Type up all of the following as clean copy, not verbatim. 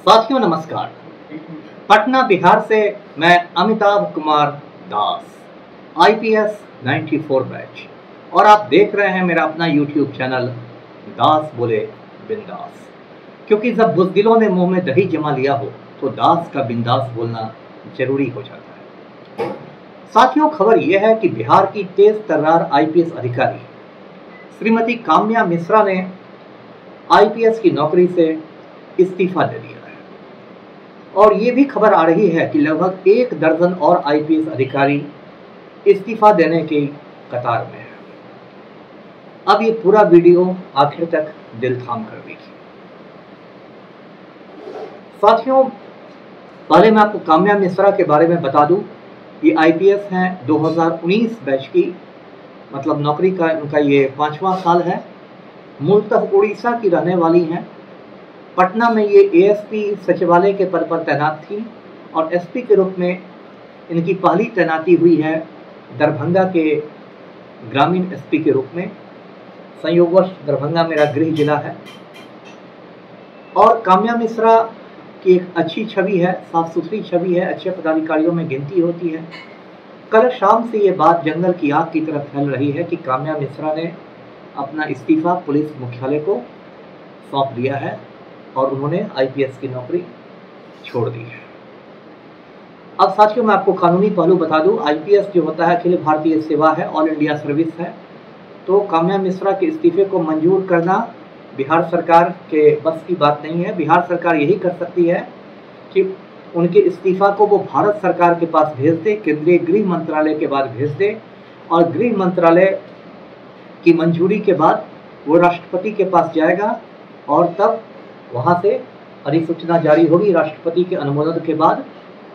साथियों नमस्कार। पटना बिहार से मैं अमिताभ कुमार दास, IPS 94 बैच, और आप देख रहे हैं मेरा अपना YouTube चैनल दास बोले बिंदास। क्योंकि जब बुज़दिलों ने मुंह में दही जमा लिया हो तो दास का बिंदास बोलना जरूरी हो जाता है। साथियों, खबर यह है कि बिहार की तेज तर्रार IPS अधिकारी श्रीमती काम्या मिश्रा ने IPS की नौकरी से इस्तीफा दे दिया है। और ये भी खबर आ रही है कि लगभग 1 दर्जन और IPS अधिकारी इस्तीफा देने की कतार में है। अब ये पूरा वीडियो आखिर तक दिल थाम कर देखिए। साथियों, पहले मैं आपको काम्या मिश्रा के बारे में बता दूं। ये IPS हैं 2019 बैच की, मतलब नौकरी का उनका ये 5वां साल है। मूलतः उड़ीसा की रहने वाली हैं। पटना में ये ASP सचिवालय के पद पर तैनात थी और SP के रूप में इनकी पहली तैनाती हुई है दरभंगा के ग्रामीण SP के रूप में। संयोगवश दरभंगा मेरा गृह जिला है। और काम्या मिश्रा की एक अच्छी छवि है, साफ सुथरी छवि है, अच्छे पदाधिकारियों में गिनती होती है। कल शाम से ये बात जंगल की आग की तरफ फैल रही है कि काम्या मिश्रा ने अपना इस्तीफा पुलिस मुख्यालय को सौंप दिया है और उन्होंने IPS की नौकरी छोड़ दी है। अब साथियों, मैं आपको कानूनी पहलू बता दूं। IPS जो होता है अखिल भारतीय सेवा है, ऑल इंडिया सर्विस है। तो काम्या मिश्रा के इस्तीफे को मंजूर करना बिहार सरकार के बस की बात नहीं है। बिहार सरकार यही कर सकती है कि उनके इस्तीफा को वो भारत सरकार के पास भेज दे, केंद्रीय गृह मंत्रालय के बाद भेज दे, और गृह मंत्रालय की मंजूरी के बाद वो राष्ट्रपति के पास जाएगा और तब वहाँ से अधिसूचना जारी होगी राष्ट्रपति के अनुमोदन के बाद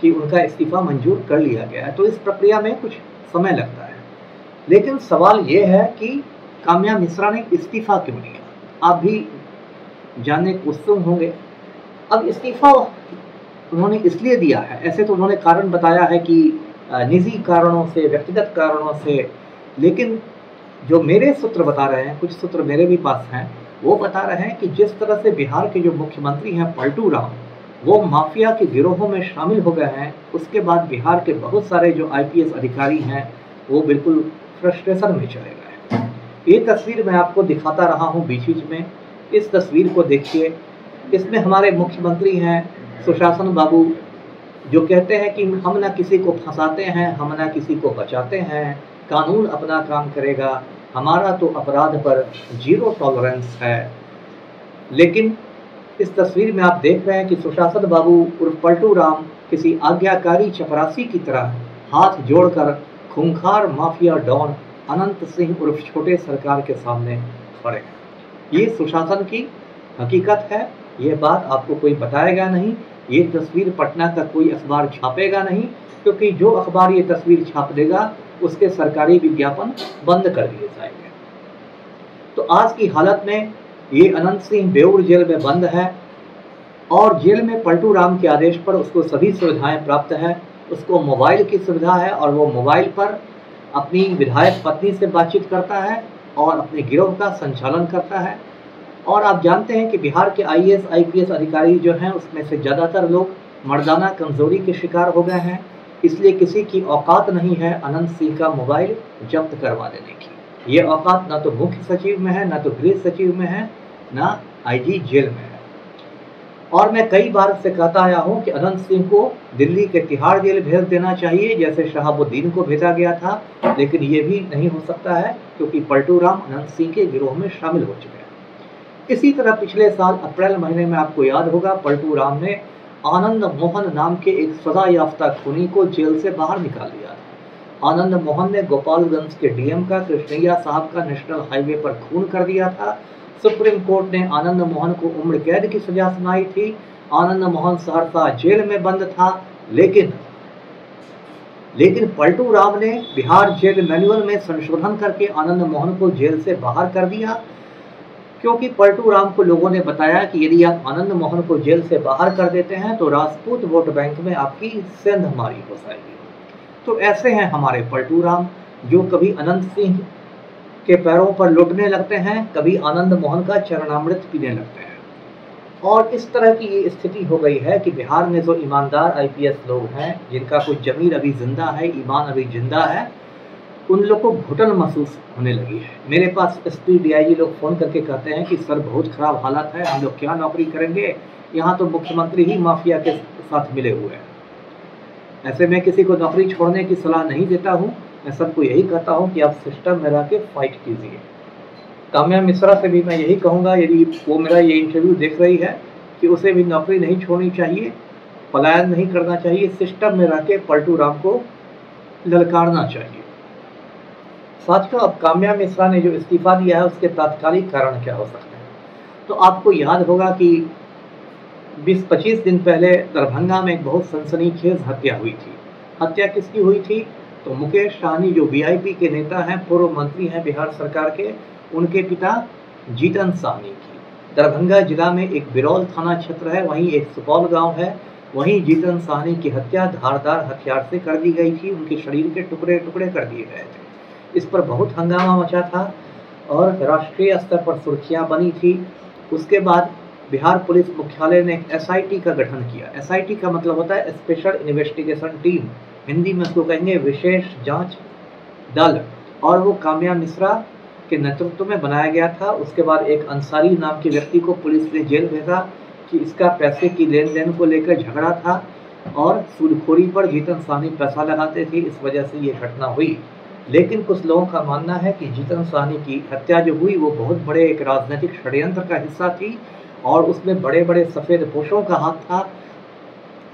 कि उनका इस्तीफा मंजूर कर लिया गया है। तो इस प्रक्रिया में कुछ समय लगता है। लेकिन सवाल ये है कि काम्या मिश्रा ने इस्तीफा क्यों दिया, आप भी जानने को उत्सुक होंगे। अब इस्तीफा उन्होंने इसलिए दिया है, ऐसे तो उन्होंने कारण बताया है कि निजी कारणों से, व्यक्तिगत कारणों से, लेकिन जो मेरे सूत्र बता रहे हैं, कुछ सूत्र मेरे भी पास हैं, वो बता रहे हैं कि जिस तरह से बिहार के जो मुख्यमंत्री हैं पलटू राम, वो माफिया के गिरोहों में शामिल हो गए हैं, उसके बाद बिहार के बहुत सारे जो IPS अधिकारी हैं वो बिल्कुल फ्रस्ट्रेशन में चले गए हैं। ये तस्वीर मैं आपको दिखाता रहा हूँ बीच बीच में। इस तस्वीर को देखिए। इसमें हमारे मुख्यमंत्री हैं सुशासन बाबू, जो कहते हैं कि हम ना किसी को फंसाते हैं, हम ना किसी को बचाते हैं, कानून अपना काम करेगा, हमारा तो अपराध पर 0 टॉलरेंस है। लेकिन इस तस्वीर में आप देख रहे हैं कि सुशासन बाबू उर्फ पलटू राम किसी आज्ञाकारी चपरासी की तरह हाथ जोड़कर खूंखार माफिया डॉन अनंत सिंह उर्फ छोटे सरकार के सामने खड़े हैं। ये सुशासन की हकीकत है। ये बात आपको कोई बताएगा नहीं। ये तस्वीर पटना का कोई अखबार छापेगा नहीं, क्योंकि जो अखबार ये तस्वीर छाप देगा उसके सरकारी विज्ञापन बंद कर दिए जाएंगे। तो आज की हालत में ये अनंत सिंह बेऊर जेल में बंद है और जेल में पलटू राम के आदेश पर उसको सभी सुविधाएं प्राप्त है। उसको मोबाइल की सुविधा है और वो मोबाइल पर अपनी विधायक पत्नी से बातचीत करता है और अपने गिरोह का संचालन करता है। और आप जानते हैं कि बिहार के IAS IPS अधिकारी जो हैं उसमें से ज़्यादातर लोग मर्दाना कमजोरी के शिकार हो गए हैं, इसलिए किसी की औकात नहीं है अनंत सिंह का मोबाइल जब्त करवा देने की। ये औकात ना तो मुख्य सचिव में है, ना तो गृह सचिव में है, ना IG जेल में है। और मैं कई बार से कहता आया हूँ कि अनंत सिंह को दिल्ली के तिहाड़ जेल भेज देना चाहिए, जैसे शहाबुद्दीन को भेजा गया था। लेकिन ये भी नहीं हो सकता है, क्योंकि पलटू राम अनंत सिंह के गिरोह में शामिल हो चुके हैं। इसी तरह पिछले साल अप्रैल महीने में आपको याद होगा, पलटू राम ने आनंद मोहन नाम के एक सजा याफ्ता खूनी को जेल से बाहर निकाल दिया था। आनंद मोहन ने गोपालगंज के DM का, कृष्णैया साहब का नेशनल हाईवे पर खून कर दिया था। सुप्रीम कोर्ट ने आनंद मोहन को उम्र कैद की सजा सुनाई थी। आनंद मोहन सहरसा जेल में बंद था। लेकिन पलटू राम ने बिहार जेल मैनुअल में संशोधन करके आनंद मोहन को जेल से बाहर कर दिया, क्योंकि पलटू राम को लोगों ने बताया कि यदि आप आनंद मोहन को जेल से बाहर कर देते हैं तो राजपूत वोट बैंक में आपकी सेंधमारी हो जाएगी। तो ऐसे हैं हमारे पलटू राम, जो कभी अनंत सिंह के पैरों पर लुटने लगते हैं, कभी आनंद मोहन का चरणामृत पीने लगते हैं। और इस तरह की ये स्थिति हो गई है कि बिहार में जो ईमानदार आईपीएस लोग हैं, जिनका कुछ ज़मीर अभी ज़िंदा है, ईमान अभी ज़िंदा है, उन लोग को घुटन महसूस होने लगी है। मेरे पास एसपी डीआईजी लोग फ़ोन करके कहते हैं कि सर बहुत ख़राब हालत है, हम लोग क्या नौकरी करेंगे, यहाँ तो मुख्यमंत्री ही माफिया के साथ मिले हुए हैं। ऐसे में किसी को नौकरी छोड़ने की सलाह नहीं देता हूँ, मैं सबको यही कहता हूँ कि आप सिस्टम में रह के फाइट कीजिए। काम्या मिश्रा से भी मैं यही कहूँगा, यदि वो मेरा ये इंटरव्यू देख रही है, कि उसे भी नौकरी नहीं छोड़नी चाहिए, पलायन नहीं करना चाहिए, सिस्टम में रह के पलटू राम को ललकारना चाहिए। साथियों, अब काम्या मिश्रा ने जो इस्तीफा दिया है उसके तात्कालिक कारण क्या हो सकते हैं? तो आपको याद होगा कि 20-25 दिन पहले दरभंगा में एक बहुत सनसनीखेज हत्या हुई थी। हत्या किसकी हुई थी? तो मुकेश सहनी जो वीआईपी के नेता हैं, पूर्व मंत्री हैं बिहार सरकार के, उनके पिता जीतन सहनी की। दरभंगा जिला में एक बिरौल थाना क्षेत्र है, वहीं एक सुपौल गांव है, वहीं जीतन सहनी की हत्या धारदार हथियार से कर दी गई थी, उनके शरीर के टुकड़े टुकड़े कर दिए गए थे। इस पर बहुत हंगामा मचा था और राष्ट्रीय स्तर पर सुर्खियां बनी थी। उसके बाद बिहार पुलिस मुख्यालय ने एक एसआईटी का गठन किया। एसआईटी का मतलब होता है स्पेशल इन्वेस्टिगेशन टीम, हिंदी में उसको कहेंगे विशेष जांच दल, और वो काम्या मिश्रा के नेतृत्व में बनाया गया था। उसके बाद एक अंसारी नाम के व्यक्ति को पुलिस ने जेल भेजा कि इसका पैसे की लेन देन को लेकर झगड़ा था और सूदखोरी पर जीतन सहनी पैसा लगाते थे, इस वजह से ये घटना हुई। लेकिन कुछ लोगों का मानना है कि जीतन सहनी की हत्या जो हुई वो बहुत बड़े एक राजनीतिक षड्यंत्र का हिस्सा थी और उसमें बड़े बड़े सफ़ेद पोशों का हाथ था,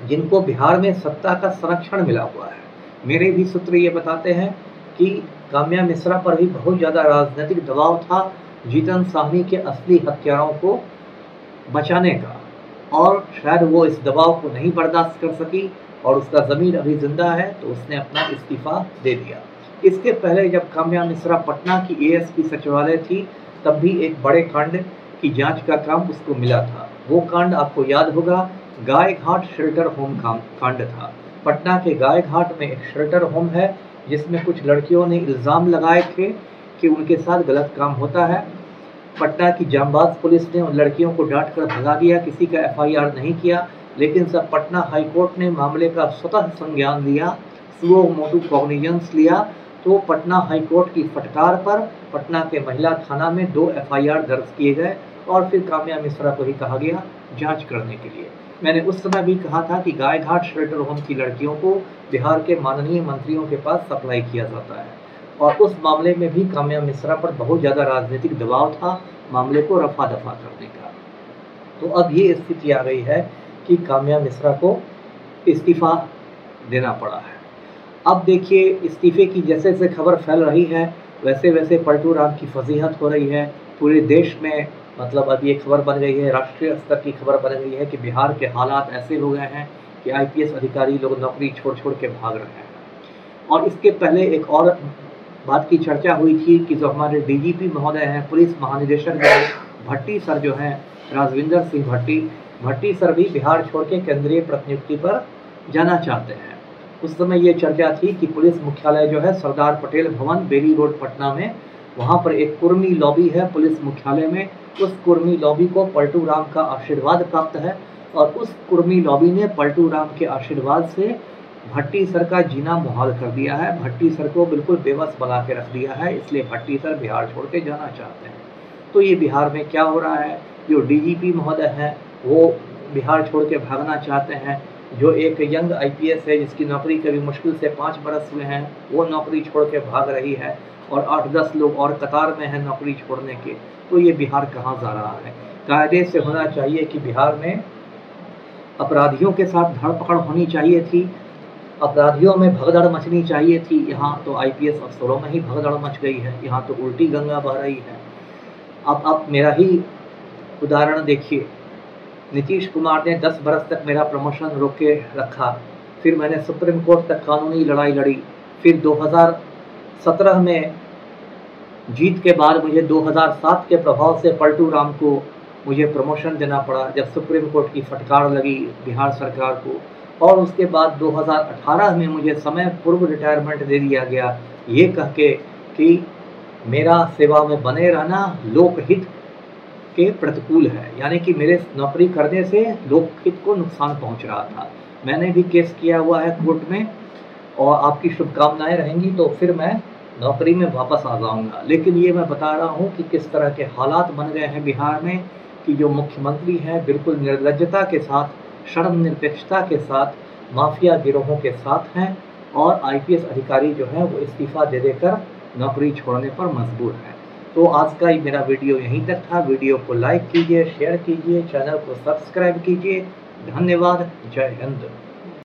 जिनको बिहार में सत्ता का संरक्षण मिला हुआ है। मेरे भी सूत्र ये बताते हैं कि काम्या मिश्रा पर भी बहुत ज़्यादा राजनीतिक दबाव था जीतन सहनी के असली हत्यारों को बचाने का, और शायद वो इस दबाव को नहीं बर्दाश्त कर सकी और उसका ज़मीर अभी जिंदा है, तो उसने अपना इस्तीफा दे दिया। इसके पहले जब काम्या मिश्रा पटना की एएसपी सचिवालय थी, तब भी एक बड़े कांड की जांच का काम उसको मिला था। वो कांड आपको याद होगा, गाय घाट शेल्टर होम कांड था। पटना के गाय घाट में एक शेल्टर होम है जिसमें कुछ लड़कियों ने इल्ज़ाम लगाए थे कि उनके साथ गलत काम होता है। पटना की जांबाज पुलिस ने उन लड़कियों को डांट कर भगा दिया, किसी का एफआईआर नहीं किया, लेकिन सब पटना हाईकोर्ट ने मामले का स्वतः संज्ञान लिया, सुओ मोटू कॉग्निजेंस लिया। तो पटना हाईकोर्ट की फटकार पर पटना के महिला थाना में 2 एफआईआर दर्ज किए गए और फिर काम्या मिश्रा को ही कहा गया जांच करने के लिए। मैंने उस समय भी कहा था कि गाय घाट शेल्टर होम की लड़कियों को बिहार के माननीय मंत्रियों के पास सप्लाई किया जाता है, और उस मामले में भी काम्या मिश्रा पर बहुत ज़्यादा राजनीतिक दबाव था मामले को रफा दफा करने का। तो अब ये स्थिति आ गई है कि काम्या मिश्रा को इस्तीफा देना पड़ा है। अब देखिए, इस्तीफे की जैसे जैसे खबर फैल रही है वैसे वैसे पलटू राम की फजीहत हो रही है पूरे देश में। मतलब अब ये खबर बन गई है, राष्ट्रीय स्तर की खबर बन गई है कि बिहार के हालात ऐसे हो गए हैं कि आईपीएस अधिकारी लोग नौकरी छोड़ छोड़ के भाग रहे हैं। और इसके पहले एक और बात की चर्चा हुई थी कि जो हमारे डीजीपी महोदय हैं, पुलिस महानिदेशक भट्टी सर जो हैं, राजविंदर सिंह भट्टी सर भी बिहार छोड़ के केंद्रीय प्रतिनियुक्ति पर जाना चाहते हैं। उस समय ये चर्चा थी कि पुलिस मुख्यालय जो है सरदार पटेल भवन, बेली रोड, पटना में, वहाँ पर एक कुर्मी लॉबी है पुलिस मुख्यालय में। उस कुर्मी लॉबी को पलटू राम का आशीर्वाद प्राप्त है और उस कुर्मी लॉबी ने पलटू राम के आशीर्वाद से भट्टी सर का जीना मुहाल कर दिया है, भट्टी सर को बिल्कुल बेबस बना के रख दिया है। इसलिए भट्टी सर बिहार छोड़ के जाना चाहते हैं। तो ये बिहार में क्या हो रहा है, जो डीजीपी महोदय हैं वो बिहार छोड़ के भागना चाहते हैं, जो एक यंग आईपीएस है जिसकी नौकरी कभी मुश्किल से 5 बरस हुए हैं, वो नौकरी छोड़ के भाग रही है और 8-10 लोग और कतार में हैं नौकरी छोड़ने के। तो ये बिहार कहाँ जा रहा है? कायदे से होना चाहिए कि बिहार में अपराधियों के साथ धरपकड़ होनी चाहिए थी, अपराधियों में भगदड़ मचनी चाहिए थी। यहाँ तो आईपीएस अफसरों में ही भगदड़ मच गई है, यहाँ तो उल्टी गंगा बह रही है। अब मेरा ही उदाहरण देखिए, नीतीश कुमार ने 10 बरस तक मेरा प्रमोशन रोक के रखा, फिर मैंने सुप्रीम कोर्ट तक कानूनी लड़ाई लड़ी, फिर 2017 में जीत के बाद मुझे 2007 के प्रभाव से पलटू राम को मुझे प्रमोशन देना पड़ा जब सुप्रीम कोर्ट की फटकार लगी बिहार सरकार को, और उसके बाद 2018 में मुझे समय पूर्व रिटायरमेंट दे दिया गया, ये कह के कि मेरा सेवा में बने रहना, लोकहित के प्रतिकूल है, यानी कि मेरे नौकरी करने से लोकहित को नुकसान पहुंच रहा था। मैंने भी केस किया हुआ है कोर्ट में, और आपकी शुभकामनाएं रहेंगी तो फिर मैं नौकरी में वापस आ जाऊंगा। लेकिन ये मैं बता रहा हूँ कि किस तरह के हालात बन गए हैं बिहार में, कि जो मुख्यमंत्री हैं बिल्कुल निर्लज्जता के साथ, धर्मनिरपेक्षता के साथ माफिया गिरोहों के साथ हैं, और आईपीएस अधिकारी जो हैं वो इस्तीफा दे देकर नौकरी छोड़ने पर मजबूर हैं। तो आज का ये मेरा वीडियो यहीं तक था। वीडियो को लाइक कीजिए, शेयर कीजिए, चैनल को सब्सक्राइब कीजिए। धन्यवाद। जय हिंद।